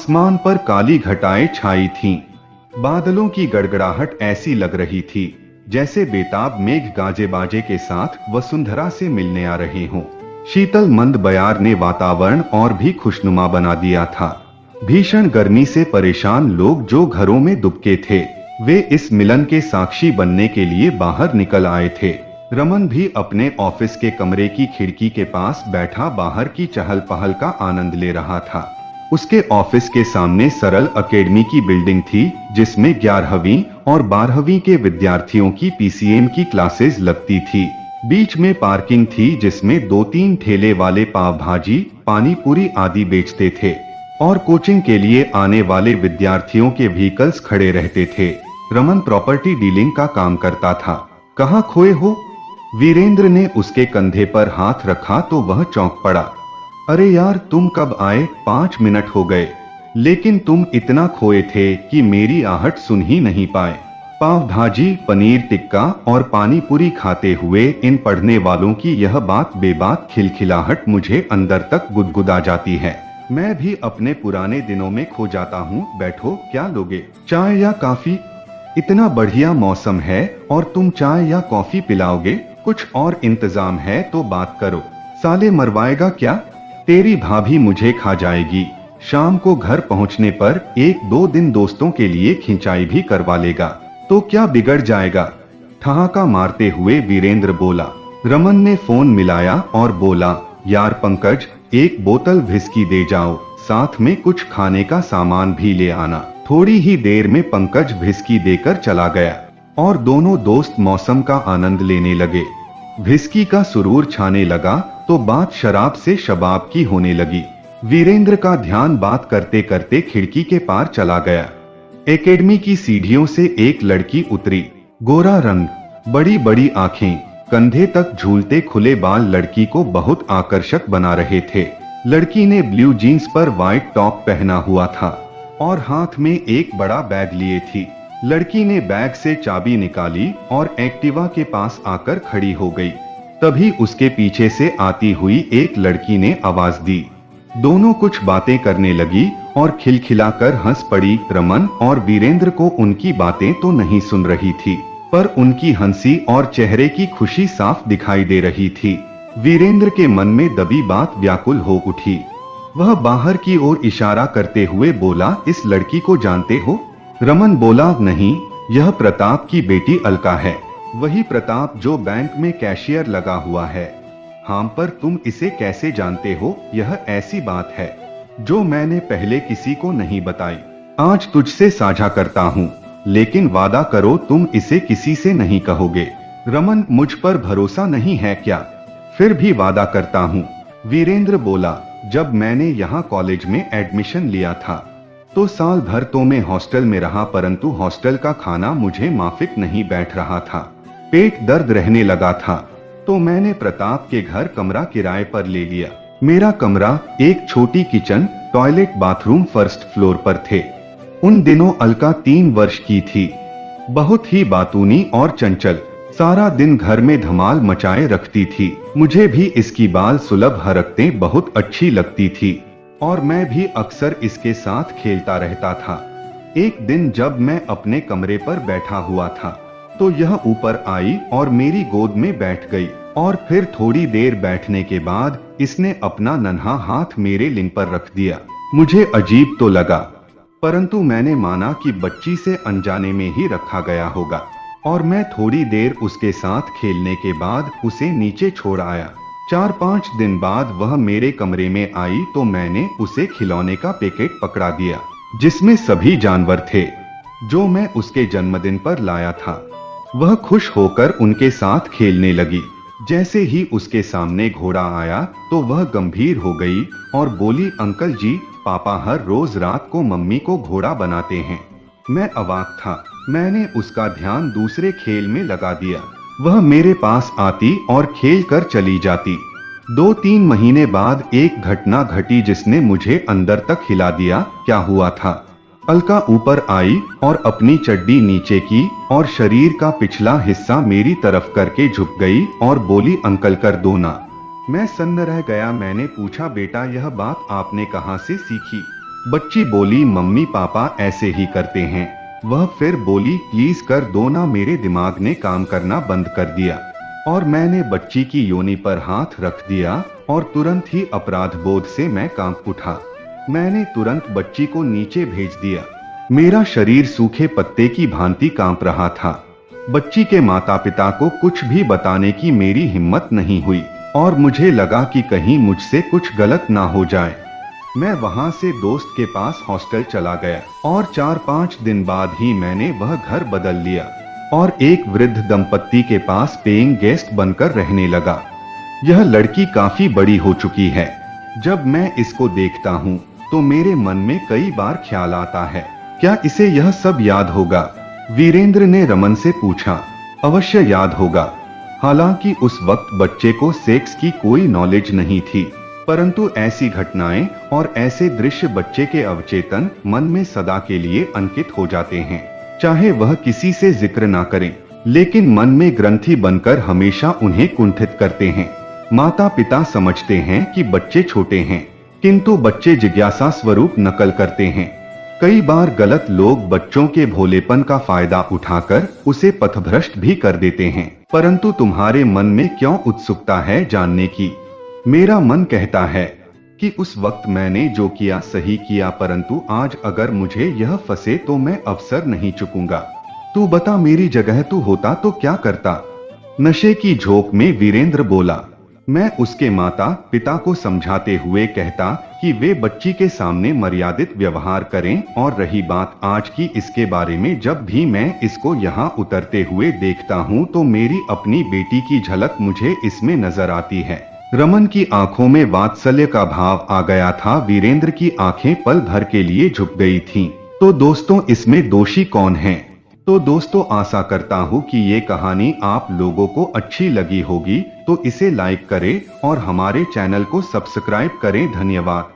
आसमान पर काली घटाएं छाई थीं। बादलों की गड़गड़ाहट ऐसी लग रही थी जैसे बेताब मेघ गाजे बाजे के साथ वसुंधरा से मिलने आ रहे हों। शीतल मंद बयार ने वातावरण और भी खुशनुमा बना दिया था। भीषण गर्मी से परेशान लोग जो घरों में दुबके थे, वे इस मिलन के साक्षी बनने के लिए बाहर निकल आए थे। रमन भी अपने ऑफिस के कमरे की खिड़की के पास बैठा बाहर की चहल पहल का आनंद ले रहा था। उसके ऑफिस के सामने सरल एकेडमी की बिल्डिंग थी, जिसमें 11वीं और 12वीं के विद्यार्थियों की पीसीएम की क्लासेस लगती थी। बीच में पार्किंग थी जिसमें 2-3 ठेले वाले पाव भाजी, पानी पूरी आदि बेचते थे और कोचिंग के लिए आने वाले विद्यार्थियों के व्हीकल्स खड़े रहते थे। रमन प्रॉपर्टी डीलिंग का काम करता था। कहाँ खोए हो? वीरेंद्र ने उसके कंधे पर हाथ रखा तो वह चौंक पड़ा। अरे यार, तुम कब आए? 5 मिनट हो गए, लेकिन तुम इतना खोए थे कि मेरी आहट सुन ही नहीं पाए। पाव भाजी, पनीर टिक्का और पानी पूरी खाते हुए इन पढ़ने वालों की यह बात बेबाक खिलखिलाहट मुझे अंदर तक गुदगुदा जाती है। मैं भी अपने पुराने दिनों में खो जाता हूँ। बैठो, क्या लोगे? चाय या कॉफी? इतना बढ़िया मौसम है और तुम चाय या कॉफी पिलाओगे? कुछ और इंतजाम है तो बात करो। साले मरवाएगा क्या? तेरी भाभी मुझे खा जाएगी। शाम को घर पहुंचने पर 1-2 दिन दोस्तों के लिए खिंचाई भी करवा लेगा तो क्या बिगड़ जाएगा? ठहाका मारते हुए वीरेंद्र बोला। रमन ने फोन मिलाया और बोला, यार पंकज, 1 बोतल विस्की दे जाओ, साथ में कुछ खाने का सामान भी ले आना। थोड़ी ही देर में पंकज विस्की देकर चला गया और दोनों दोस्त मौसम का आनंद लेने लगे। विस्की का सुरूर छाने लगा तो बात शराब से शबाब की होने लगी। वीरेंद्र का ध्यान बात करते करते खिड़की के पार चला गया। एकेडमी की सीढ़ियों से एक लड़की उतरी। गोरा रंग, बड़ी बड़ी आंखें, कंधे तक झूलते खुले बाल लड़की को बहुत आकर्षक बना रहे थे। लड़की ने ब्लू जीन्स पर व्हाइट टॉप पहना हुआ था और हाथ में एक बड़ा बैग लिए थी। लड़की ने बैग से चाबी निकाली और एक्टिवा के पास आकर खड़ी हो गई। तभी उसके पीछे से आती हुई एक लड़की ने आवाज दी। दोनों कुछ बातें करने लगी और खिलखिलाकर हंस पड़ी। रमन और वीरेंद्र को उनकी बातें तो नहीं सुन रही थी, पर उनकी हंसी और चेहरे की खुशी साफ दिखाई दे रही थी। वीरेंद्र के मन में दबी बात व्याकुल हो उठी। वह बाहर की ओर इशारा करते हुए बोला, इस लड़की को जानते हो? रमन बोला, नहीं, यह प्रताप की बेटी अलका है। वही प्रताप जो बैंक में कैशियर लगा हुआ है। हाँ, पर तुम इसे कैसे जानते हो? यह ऐसी बात है जो मैंने पहले किसी को नहीं बताई। आज तुझसे साझा करता हूँ, लेकिन वादा करो तुम इसे किसी से नहीं कहोगे। रमन, मुझ पर भरोसा नहीं है क्या? फिर भी वादा करता हूँ। वीरेंद्र बोला, जब मैंने यहाँ कॉलेज में एडमिशन लिया था तो साल भर तो मैं हॉस्टल में रहा, परंतु हॉस्टल का खाना मुझे माफिक नहीं बैठ रहा था। पेट दर्द रहने लगा था तो मैंने प्रताप के घर कमरा किराए पर ले लिया। मेरा कमरा, एक छोटी kitchen, toilet, bathroom first floor पर थे। उन दिनों अलका 3 वर्ष की थी। बहुत ही बातूनी और चंचल, सारा दिन घर में धमाल मचाए रखती थी। मुझे भी इसकी बाल सुलभ हरकतें बहुत अच्छी लगती थी और मैं भी अक्सर इसके साथ खेलता रहता था। एक दिन जब मैं अपने कमरे पर बैठा हुआ था तो यह ऊपर आई और मेरी गोद में बैठ गई और फिर थोड़ी देर बैठने के बाद इसने अपना नन्हा हाथ मेरे लिंग पर रख दिया। मुझे अजीब तो लगा, परंतु मैंने माना कि बच्ची से अनजाने में ही रखा गया होगा और मैं थोड़ी देर उसके साथ खेलने के बाद उसे नीचे छोड़ आया। 4-5 दिन बाद वह मेरे कमरे में आई तो मैंने उसे खिलौने का पैकेट पकड़ा दिया जिसमें सभी जानवर थे जो मैं उसके जन्मदिन पर लाया था। वह खुश होकर उनके साथ खेलने लगी। जैसे ही उसके सामने घोड़ा आया तो वह गंभीर हो गई और बोली, अंकल जी, पापा हर रोज रात को मम्मी को घोड़ा बनाते हैं। मैं अवाक था। मैंने उसका ध्यान दूसरे खेल में लगा दिया। वह मेरे पास आती और खेल कर चली जाती। 2-3 महीने बाद एक घटना घटी जिसने मुझे अंदर तक हिला दिया। क्या हुआ था? अलका ऊपर आई और अपनी चड्डी नीचे की और शरीर का पिछला हिस्सा मेरी तरफ करके झुक गई और बोली, अंकल कर दो ना। मैं सन्न रह गया। मैंने पूछा, बेटा यह बात आपने कहाँ से सीखी? बच्ची बोली, मम्मी पापा ऐसे ही करते हैं। वह फिर बोली, प्लीज कर दो ना। मेरे दिमाग ने काम करना बंद कर दिया और मैंने बच्ची की योनि पर हाथ रख दिया और तुरंत ही अपराध बोध से मैं कांप उठा। मैंने तुरंत बच्ची को नीचे भेज दिया। मेरा शरीर सूखे पत्ते की भांति कांप रहा था। बच्ची के माता पिता को कुछ भी बताने की मेरी हिम्मत नहीं हुई और मुझे लगा कि कहीं मुझसे कुछ गलत ना हो जाए। मैं वहां से दोस्त के पास हॉस्टल चला गया और 4-5 दिन बाद ही मैंने वह घर बदल लिया और एक वृद्ध दंपत्ति के पास पेइंग गेस्ट बनकर रहने लगा। यह लड़की काफी बड़ी हो चुकी है। जब मैं इसको देखता हूँ तो मेरे मन में कई बार ख्याल आता है, क्या इसे यह सब याद होगा? वीरेंद्र ने रमन से पूछा। अवश्य याद होगा। हालांकि उस वक्त बच्चे को सेक्स की कोई नॉलेज नहीं थी, परंतु ऐसी घटनाएं और ऐसे दृश्य बच्चे के अवचेतन मन में सदा के लिए अंकित हो जाते हैं। चाहे वह किसी से जिक्र ना करें, लेकिन मन में ग्रंथि बनकर हमेशा उन्हें कुंठित करते हैं। माता पिता समझते हैं कि बच्चे छोटे हैं, किंतु बच्चे जिज्ञासा स्वरूप नकल करते हैं। कई बार गलत लोग बच्चों के भोलेपन का फायदा उठाकर उसे पथभ्रष्ट भी कर देते हैं। परंतु तुम्हारे मन में क्यों उत्सुकता है जानने की? मेरा मन कहता है कि उस वक्त मैंने जो किया सही किया, परंतु आज अगर मुझे यह फंसे तो मैं अवसर नहीं चुकूंगा। तू बता, मेरी जगह तू होता तो क्या करता? नशे की झोंक में वीरेंद्र बोला। मैं उसके माता पिता को समझाते हुए कहता कि वे बच्ची के सामने मर्यादित व्यवहार करें, और रही बात आज की, इसके बारे में जब भी मैं इसको यहाँ उतरते हुए देखता हूँ तो मेरी अपनी बेटी की झलक मुझे इसमें नजर आती है। रमन की आंखों में वात्सल्य का भाव आ गया था। वीरेंद्र की आंखें पल भर के लिए झुक गई थीं। तो दोस्तों, इसमें दोषी कौन है? तो दोस्तों, आशा करता हूँ कि ये कहानी आप लोगों को अच्छी लगी होगी, तो इसे लाइक करें और हमारे चैनल को सब्सक्राइब करें। धन्यवाद।